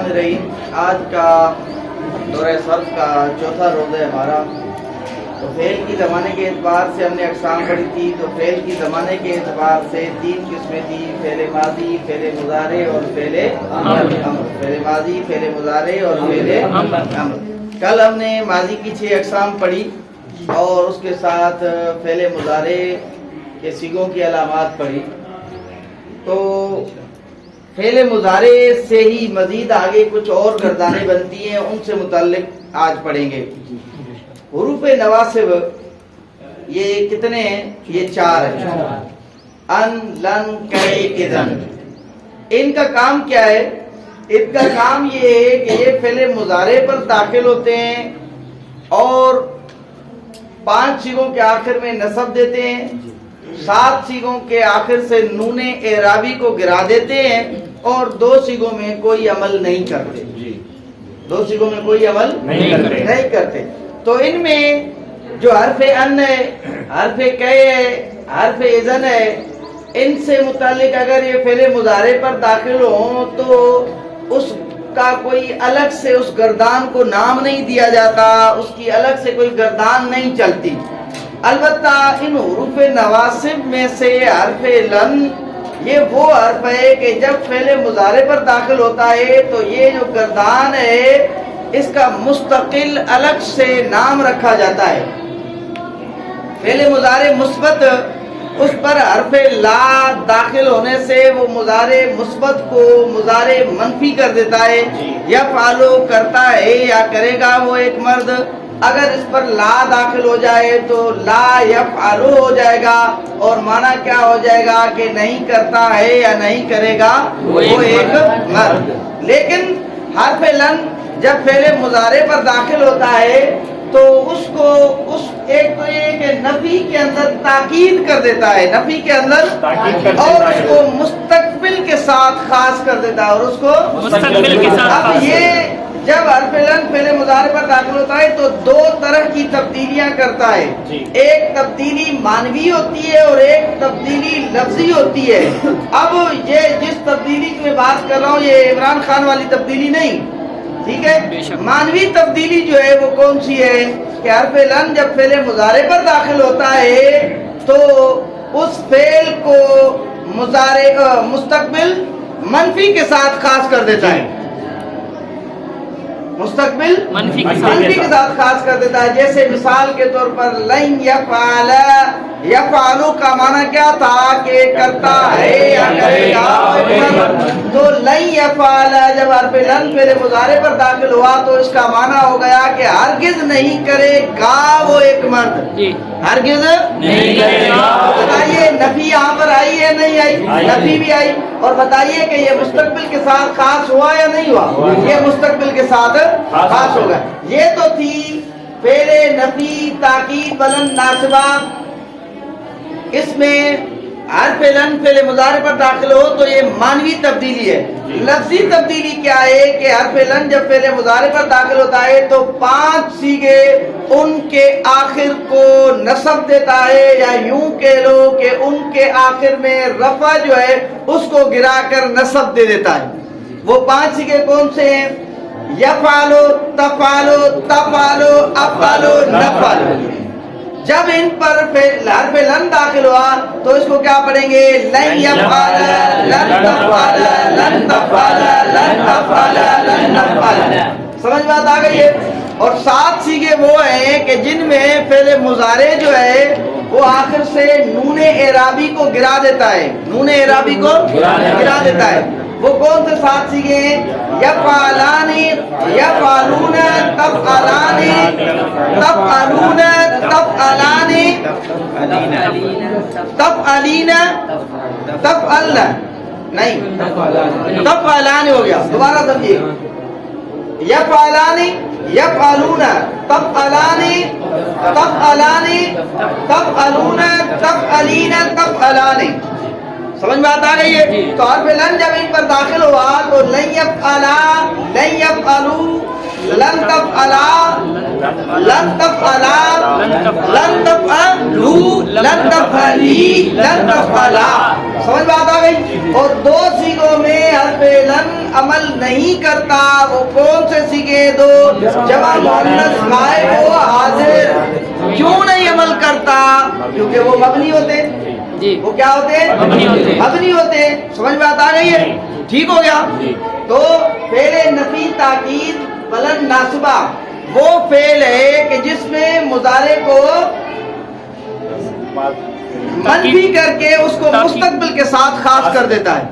الرحیم، آج کا دورہ صرف کا چوتھا روزہ ہے ہمارا۔ تو فعل کی زمانے کے اعتبار سے ہم نے اقسام پڑھی تھی۔ تو فعل کی زمانے کے اعتبار سے 3 قسمیں تھی: فعل ماضی، فعل مضارع اور فعل امر۔ فعل ماضی، فعل مضارع اور فعل امر۔ کل ہم نے ماضی کی 6 اقسام پڑھی اور اس کے ساتھ فعل مضارع کے صیغوں کی علامات پڑھی۔ تو فعل مضارع سے ہی مزید آگے کچھ اور گردانیں بنتی ہیں، ان سے متعلق آج پڑھیں گے۔ حروف نواصب یہ کتنے ہیں؟ یہ 4 ہیں: ان، لن، کئی، اذن۔ ان کا کام کیا ہے؟ ان کا کام یہ ہے کہ یہ فعل مضارع پر داخل ہوتے ہیں اور 5 صیغوں کے آخر میں نصب دیتے ہیں، 7 صیغوں کے آخر سے نون اعرابی کو گرا دیتے ہیں اور 2 صیغوں میں کوئی عمل نہیں کرتے۔ 2 صیغوں میں کوئی عمل نہیں کرتے۔ تو ان میں جو حرف ان ہے، حرف کئی ہے، حرف اذن ہے، ان سے متعلق اگر یہ فعل مضارع پر داخل ہوں تو اس کا کوئی الگ سے اس گردان کو نام نہیں دیا جاتا، اس کی الگ سے کوئی گردان نہیں چلتی۔ البتہ ان حروف نواصب میں سے حرف لن یہ وہ حرف ہے کہ جب فعل مضارع پر داخل ہوتا ہے تو یہ جو گردان ہے اس کا مستقل الگ سے نام رکھا جاتا ہے۔ فعل مضارع مثبت، اس پر حرف لا داخل ہونے سے وہ مضارع مثبت کو مضارع منفی کر دیتا ہے۔ یفعلو کرتا ہے یا کرے گا وہ ایک مرد، اگر اس پر لا داخل ہو جائے تو لا یفعلو ہو جائے گا اور معنی کیا ہو جائے گا کہ نہیں کرتا ہے یا نہیں کرے گا وہ ایک مرد۔ لیکن حرف لن جب فعل مضارع پر داخل ہوتا ہے تو اس کو ایک تو یہ کہ نفی کے اندر تاکید کر دیتا ہے، نفی کے اندر، اور اس کو مستقبل کے ساتھ خاص کر دیتا ہے، اور اس کو مستقبل کے ساتھ۔ اب یہ جب حرف لن فعل مضارع پر داخل ہوتا ہے تو 2 طرح کی تبدیلیاں کرتا ہے۔ ایک تبدیلی معنوی ہوتی ہے اور ایک تبدیلی لفظی ہوتی ہے۔ اب یہ جس تبدیلی کی میں بات کر رہا ہوں یہ عمران خان والی تبدیلی نہیں، ٹھیک ہے؟ معنوی تبدیلی جو ہے وہ کون سی ہے کہ حرف لن جب فعل مضارع پر داخل ہوتا ہے تو اس فعل کو مستقبل منفی کے ساتھ خاص کر دیتا ہے، مستقبل منفی کے ساتھ خاص کر دیتا ہے۔ جیسے مثال کے طور پر لن یفعل، یفعلو کا معنی کیا تھا کہ کرتا ہے یا کرے گا، تو لن یفعل جب حرف لن فعل مضارع پر داخل ہوا تو اس کا معنی ہو گیا کہ ہرگز نہیں کرے گا وہ ایک مرد، ہرگز نہیں کرے گا۔ بتائیے نفی یہاں پر آئی ہے نہیں آئی؟ نفی بھی آئی۔ اور بتائیے کہ یہ مستقبل کے ساتھ خاص ہوا یا نہیں ہوا؟ یہ مستقبل کے ساتھ خاص ہوگا۔ یہ تو تھی فعل نفی، تاکید، بلند، ناصبہ۔ اس میں حرف لن فعل مضارع پر داخل ہو تو یہ معنوی تبدیلی ہے۔ لفظی تبدیلی کیا ہے کہ حرف لن جب فعل مضارع پر داخل ہوتا ہے تو 5 صیغے ان کے آخر کو نصب دیتا ہے، یا یوں کہہ لو کہ ان کے آخر میں رفع جو ہے اس کو گرا کر نصب دے دیتا ہے۔ وہ 5 صیغے کون سے ہیں؟ یفعلو، تفعلو، تفعلو، افعلو، نفعلو۔ جب ان پر حرف لن داخل ہوا تو اس کو کیا پڑھیں گے؟ لن یفعل، لن تفعل، لن تفعل، لن تفعل، لن نفعل۔ سمجھ بات آ گئی ہے؟ اور 7 صیغے وہ ہیں کہ جن میں فعل مضارع جو ہے وہ آخر سے نون اعرابی کو گرا دیتا ہے، نون اعرابی کو گرا دیتا ہے۔ وہ کون سے 7 صیغے ہیں؟ یفعلان، یفعلون، تفعلان، تفعلون، تفعلان، تفعلین، تفعلن، نہیں تفعلان ہو گیا، دوبارہ سمجھیے۔ یفعلان، یفعلون، تفعلان، تفعلان، تفعلون، تفعلین، تفعلان۔ سمجھ بات آ گئی ہے؟ تو حرف لن جب ان پر داخل ہوا تو لن یفعلا، لن یفعلو، لن تفعلا لن تفعلا لن تفعلوا لن تفعلی لن تفعلا. سمجھ بات آ گئی. اور دو سیغوں میں حرف لن عمل نہیں کرتا. وہ کون سے سیغے دو؟ جمع مؤنث غائب و حاضر. کیوں نہیں عمل کرتا؟ کیونکہ وہ مبنی ہوتے. وہ کیا ہوتے ہیں؟ مبنی ہوتے. سمجھ بات آ گئی ہے؟ ٹھیک ہو گیا. تو فعل نفی تاکید بلند ناصبہ وہ فعل ہے کہ جس میں مضارع کو منفی کر کے اس کو مستقبل کے ساتھ خاص کر دیتا ہے.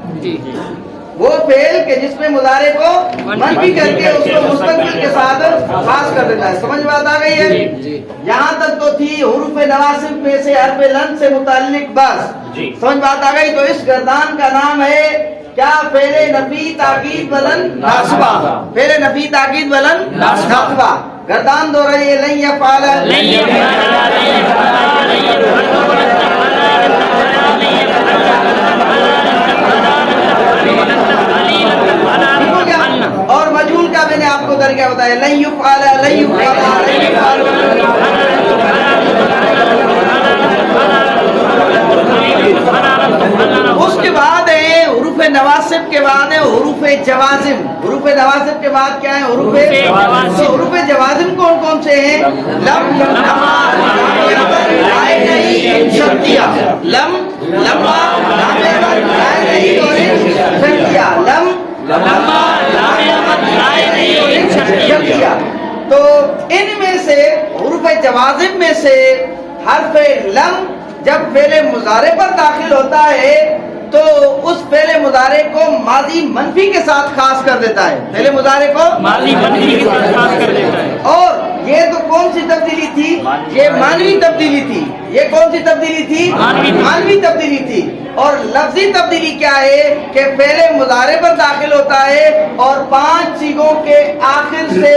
وہ فعل کہ جس میں مضارع کو منفی کر کے اس کو مستقبل کے ساتھ خاص کر دیتا ہے. سمجھ بات آ گئی ہے؟ یہاں تک تو تھی حروف نواسب میں سے حرف لن سے متعلق بس. سمجھ بات آ گئی. تو اس گردان کا نام ہے کیا؟ فعل نفی تاکید بلند ناصبہ. فعل نفی تاکید بلند ناصبہ. گردان دو رہی ہے لن یفعل اور مجہول کا میں نے آپ کو درجہ بتایا لن یفعل لن یفعل لن یفعل. اس کے بعد ہے حروف نواسب کے بعد ہے حروف جوازم. حروف نواسب کے بعد کیا ہے؟ حروف جوازم. تو حروف جوازم کون کون سے ہیں؟ لم لما لائے نہیں شرطیہ. لم لما لائے نہیں اور شرطیہ. لم لما لائے نہیں اور شرطیہ. تو ان میں سے حروف جوازم میں سے حرف لم جب فعل مضارع پر داخل ہوتا ہے تو اس فعل مضارع کو ماضی منفی کے ساتھ خاص کر دیتا ہے. فعل مضارع کو ماضی منفی کے ساتھ خاص کر دیتا ہے. اور یہ تو کون سی تبدیلی تھی؟ یہ مانوی تبدیلی تھی. یہ کون سی تبدیلی تھی؟ مانوی تبدیلی تھی. اور لفظی تبدیلی کیا ہے کہ فعل مضارع پر داخل ہوتا ہے اور 5 سیغوں کے آخر سے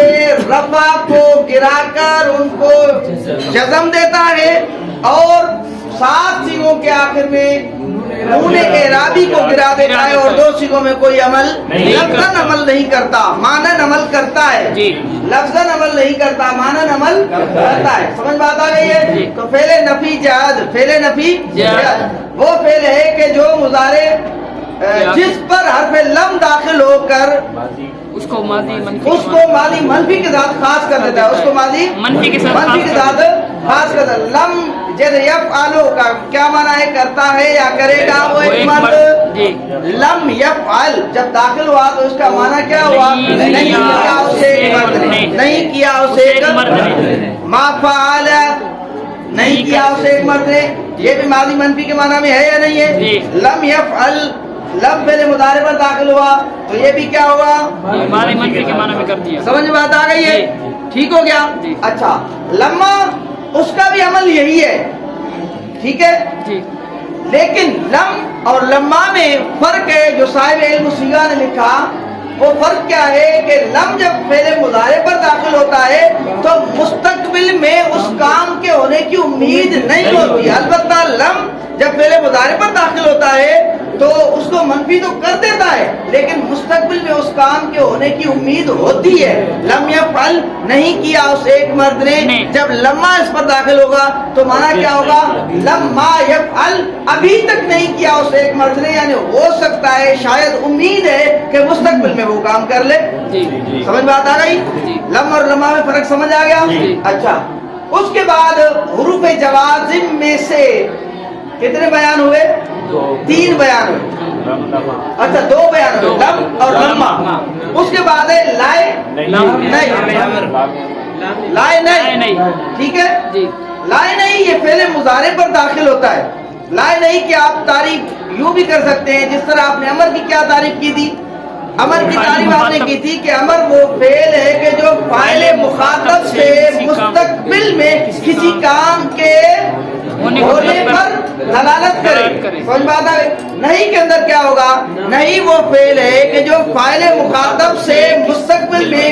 رفع کو گرا کر ان کو جزم دیتا ہے اور 7 سیغوں کے آخر میں نون اعرابی کو گرا دیتا ہے اور 2 سیغوں میں کوئی عمل لفظاً عمل نہیں کرتا، مانن عمل کرتا ہے. لفظاً عمل نہیں کرتا، مانن عمل کرتا ہے. سمجھ بات آ گئی ہے؟ تو فعل نفی جہاد، فعل نفی جہاد وہ فعل ہے کہ جو مضارع جس پر حرف لم داخل ہو کر اس کو ماضی منفی کے ساتھ خاص کر دیتا ہے. اس کو ماضی منفی کے ساتھ خاص کر دیتا ہے. لم جیسے یفعلو کا کیا معنی ہے؟ کرتا ہے یا کرے گا. وہ ایک مرد. لم یفعل جب داخل ہوا تو اس کا معنی کیا ہوا؟ نہیں کیا اسے ایک مرد نے. نہیں کیا اسے ایک مرد نے. ما فعل نہیں کیا اسے ایک مرد نے. یہ بھی ماضی منفی کے معنی میں ہے یا نہیں ہے؟ لم یفعل لم پہلے مضارع پر داخل ہوا تو یہ بھی کیا ہوا؟ ماضی منفی کے معنی میں کر دیا. سمجھ بات آ گئی ہے؟ ٹھیک ہو گیا. اچھا لما اس کا بھی عمل یہی ہے. ٹھیک ہے. لیکن لم اور لما میں فرق ہے جو صاحب علم الصیغہ نے لکھا. وہ فرق کیا ہے کہ لم جب فعل مضارع پر داخل ہوتا ہے تو مستقبل میں اس کام کے ہونے کی امید نہیں ہوتی. البتہ لم جب فعل مضارع پر داخل ہوتا ہے تو اس کو منفی تو کر دیتا ہے لیکن مستقبل میں اس کام کے ہونے کی امید ہوتی ہے. لم یفعل نہیں کیا اس ایک مرد نے. جب لما اس پر داخل ہوگا تو معنی کیا ہوگا؟ لما یفعل ابھی تک نہیں کیا اس ایک مرد نے، یعنی ہو سکتا ہے شاید امید ہے کہ مستقبل میں وہ کام کر لے. سمجھ بات آ گئی؟ لم اور لما میں فرق سمجھ آ گیا؟ اچھا اس کے بعد حروف جوازم میں سے کتنے بیان ہوئے؟ 3 بیان ہوئے. اچھا 2 بیان ہوئے، لم اور لما. اس کے بعد ہے لائے نہیں. لائے نہیں. ٹھیک ہے. لائے نہیں یہ فعل مضارع پر داخل ہوتا ہے. لائے نہیں کہ آپ تعریف یوں بھی کر سکتے ہیں جس طرح آپ نے امر کی کیا تعریف کی تھی؟ امر کی تعریف آپ نے کی تھی کہ امر وہ فعل ہے کہ جو فاعل مخاطب سے مستقبل میں کسی کام کے ہونے پر دلالت کرے. سمجھ بات آ گئی؟ نہیں کے اندر کیا ہوگا؟ نہیں وہ فعل ہے کہ جو فاعل مخاطب سے مستقبل میں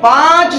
5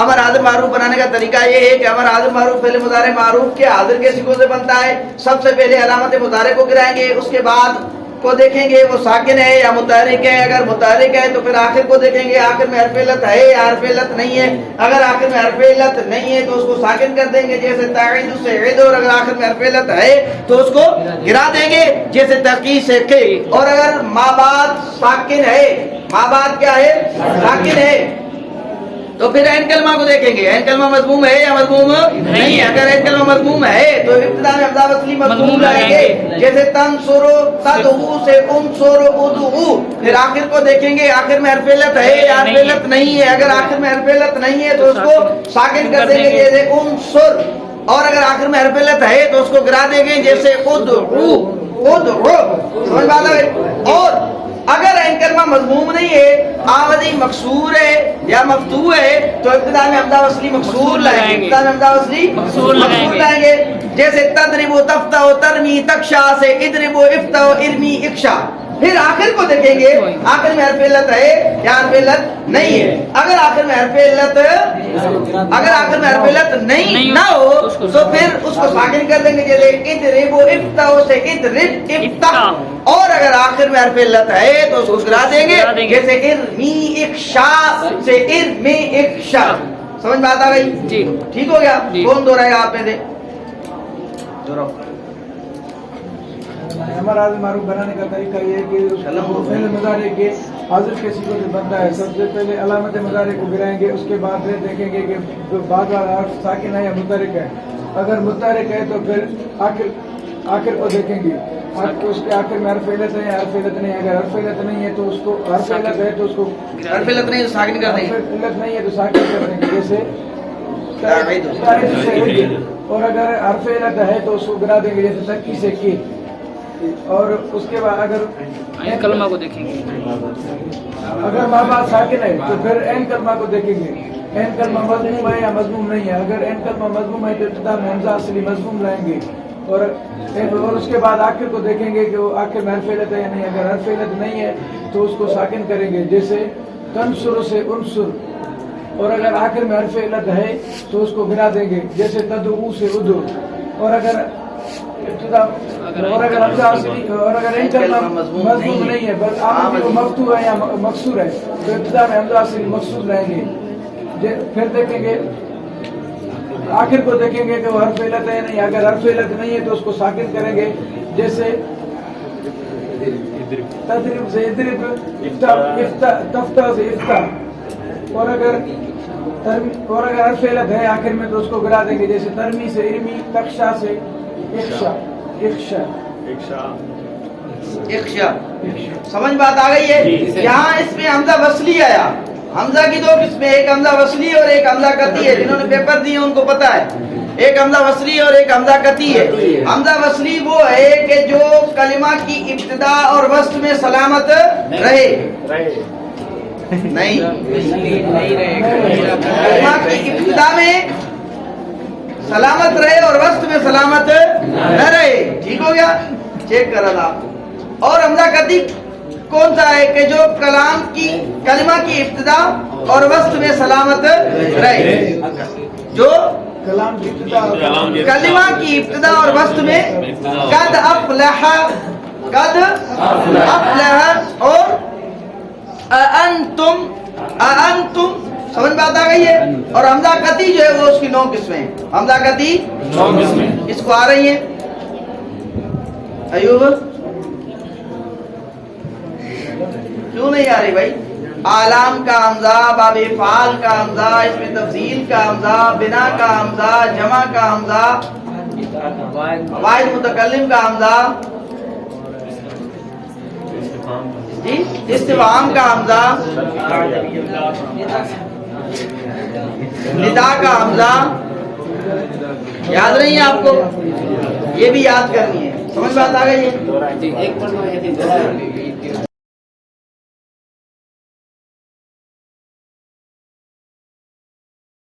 امر حاضر معروف بنانے کا طریقہ یہ ہے کہ امر حاضر معروف فعل مضارع معروف کے حاضر کے صیغوں سے بنتا ہے. سب سے پہلے علامت مضارع کو گرائیں گے, اس کے بعد کو دیکھیں گے وہ ساکن ہے یا متحرک ہے. اگر متحرک ہے تو پھر آخر کو دیکھیں گے آخر میں حرف علت ہے یا حرف علت نہیں ہے. اگر آخر میں حرف علت نہیں ہے تو اس کو ساکن کر دیں گے جیسے تعید سے عید, اور اگر آخر میں حرف علت ہے تو اس کو گرا دیں گے جیسے ترقی سے کے. اور اگر ما بعد ساکن ہے, ما بعد کیا ہے ساکن ہے, تو پھر عین کلمہ کو دیکھیں گے عین کلمہ مضموم ہے یا مضموم نہیں ہے. اگر عین کلمہ مضموم ہے تو ابتدا میں حمزہ وصلی مضموم لائیں گے جیسے تنصرو تدعو سے انصرو ادعو. پھر آخر کو دیکھیں گے آخر میں حرف علت ہے یا حرف علت نہیں ہے. اگر آخر میں حرف علت نہیں ہے تو اس کو ساکن کر دیں گے جیسے انصر, اور اگر آخر میں حرف علت ہے تو اس کو گرا دیں گے جیسے ادعو ادعو. سمجھ میں آتا ہے. اور اگر عین کلمہ مضموم نہیں ہے, آمدی مکسور ہے یا مفتوح ہے, تو ابتدا میں حمزہ وصلی مکسور لائیں گے. ابتدا میں حمزہ وصلی مکسور لائیں گے جیسے تضرب تفتح ترمی تکشا سے اضرب افتح ارمی اکشا. پھر آخر کو دیکھیں گے آخر میں حرف علت ہے یا حرف علت نہیں ہے. اگر آخر میں حرف علت نہیں نہ ہو تو پھر اس کو ساکن کر دیں گے جیسے اضرب افتح سے اضرب افتح. اور اگر آخر میں حرف علت ہے تو اس کو گرا دیں گے جیسے ارمی اکشا سے ارمی اکشا. سمجھ میں آتا گئی جی؟ ٹھیک ہو گیا. کون دو رہے گا آپ میں سے؟ ہمارا معروف بنانے کا طریقہ یہ ہے کہ فعل مضارع کے حاضر کے صیغوں سے بنتا ہے. سب سے پہلے علامت مضارع کو گرائیں گے, اس کے بعد دیکھیں گے کہ بعد والا حرف ساکن ہے یا متحرک ہے. اگر متحرک ہے تو پھر آخر کو دیکھیں گے اس کے آخر میں حرف علت ہے یا حرف علت نہیں ہے. اگر حرف علت نہیں ہے تو اس کو حرف علت ہے تو اس کو حرف علت نہیں تو ساکن کر دیں گے. حرف علت نہیں ہے تو ساکن کر دیں گے جیسے تعید. اور اگر حرف علت ہے تو اس کو گرا دیں گے جیسے ترقی سے کی. اور اس کے بعد اگر عین کلمہ کو دیکھیں گے, اگر ما بعد ساکن ہے تو پھر عین کلمہ کو دیکھیں گے عین کلمہ مضموم ہے یا مضموم نہیں ہے. اگر عین کلمہ مضموم ہے تو ابتدا میں حمزہ اصلی مضموم لائیں گے, اور اس کے بعد آخر کو دیکھیں گے کہ وہ آخر میں حرف علت ہے یا نہیں. اگر حرف علت نہیں ہے تو اس کو ساکن کریں گے جیسے تنصر سے انصر. اور اگر آخر میں حرف علت ہے تو اس کو گرا دیں گے جیسے تدعو سے ادعو. اور اگر حمزہ اصلی اور اگر عین کلمہ مضموم نہیں ہے بس آمدی وہ مفتوح ہے یا مکسور ہے تو ابتدا میں حمزہ اصلی مکسور لائیں گے. پھر دیکھیں گے آخر کو دیکھیں گے کہ وہ حرف علت ہے یا نہیں. اگر حرف علت نہیں ہے تو اس کو ساکن کریں گے جیسے تضرب سے اضرب افتح تفتح سے افتح. اور اگر حرف علت ہے آخر میں تو اس کو گرا دیں گے جیسے ترمی سے ارمی تکشا سے اکشا اکشا اکشا. سمجھ بات آ گئی ہے. یہاں اس میں حمزہ وصلی آیا. حمزہ کی دو قسمیں, ایک حمزہ وصلی اور ایک حمزہ قطعی ہے. جنہوں نے پیپر دیے ان کو پتا ہے ایک حمزہ وصلی اور ایک حمزہ قطعی ہے. حمزہ وصلی وہ ہے کہ جو کلمہ کی ابتدا اور وسط میں سلامت رہے. نہیں, کلمہ کی ابتدا میں سلامت رہے اور وسط میں سلامت نہ رہے. ٹھیک ہو گیا, چیک کرا تھا. اور حمزہ قطعی کون سا ہے کہ جو کلمہ کی ابتدا اور وسط میں سلامت رہے. جو کلمہ کی ابتدا اور وسط میں قد افلح اور انتم. سمجھ بات آ گئی ہے. اور حمزہ قطعی جو ہے وہ اس کی 9 قسمیں ہیں. حمزہ قطعی 9 قسمیں اس کو آ رہی ہیں. ایوب کیوں نہیں آ رہی بھائی؟ آلام کا حمزہ, باب فعال کا حمزہ, اس میں تفضیل کا حمزہ, بنا کا حمزہ, جمع کا حمزہ, واحد متکلم کا حمزہ, جی استفہام کا حمزہ, ندا کا حمزہ. یاد نہیں ہے آپ کو؟ یہ بھی یاد کرنی ہے. سمجھ بات آ گئی ہے.